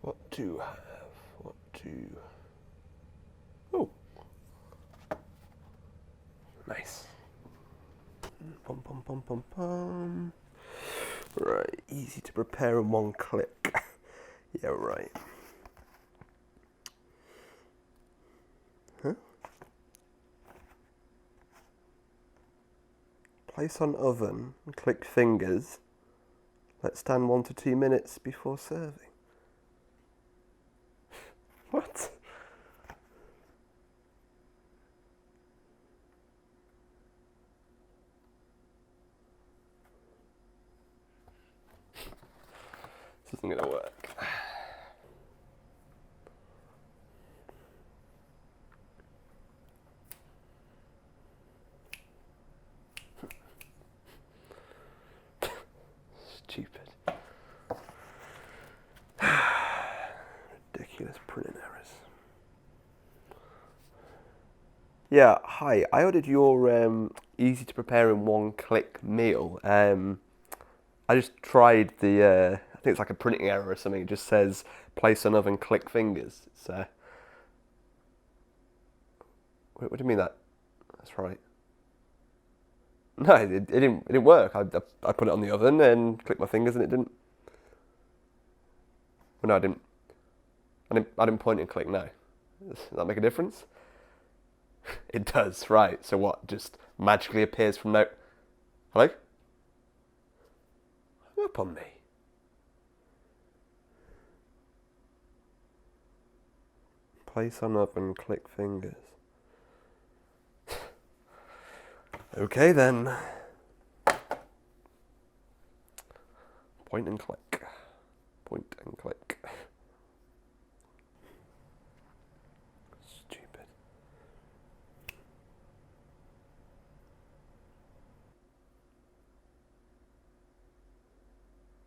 What to have? What to... Oh. Nice. Pum pum pum pum pum. Right, easy to prepare in one click. Yeah, right. Huh? Place on oven and click fingers. Let stand 1 to 2 minutes before serving. What? This isn't gonna work. Stupid. Ridiculous printing errors. Yeah, hi. I ordered your easy to prepare in one click meal. I just tried the, I think it's like a printing error or something. It just says place on oven, click fingers. So, what do you mean that's right? No, it didn't work. I put it on the oven and clicked my fingers and it didn't. Well, no, I didn't point and click. No, does that make a difference? It does, right? So what? Just magically appears from no. Hello? Hang up on me. Place on oven, click fingers. Okay then. Point and click. Point and click. Stupid.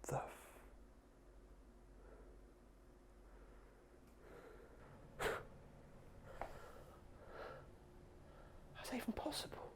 The How's that even possible?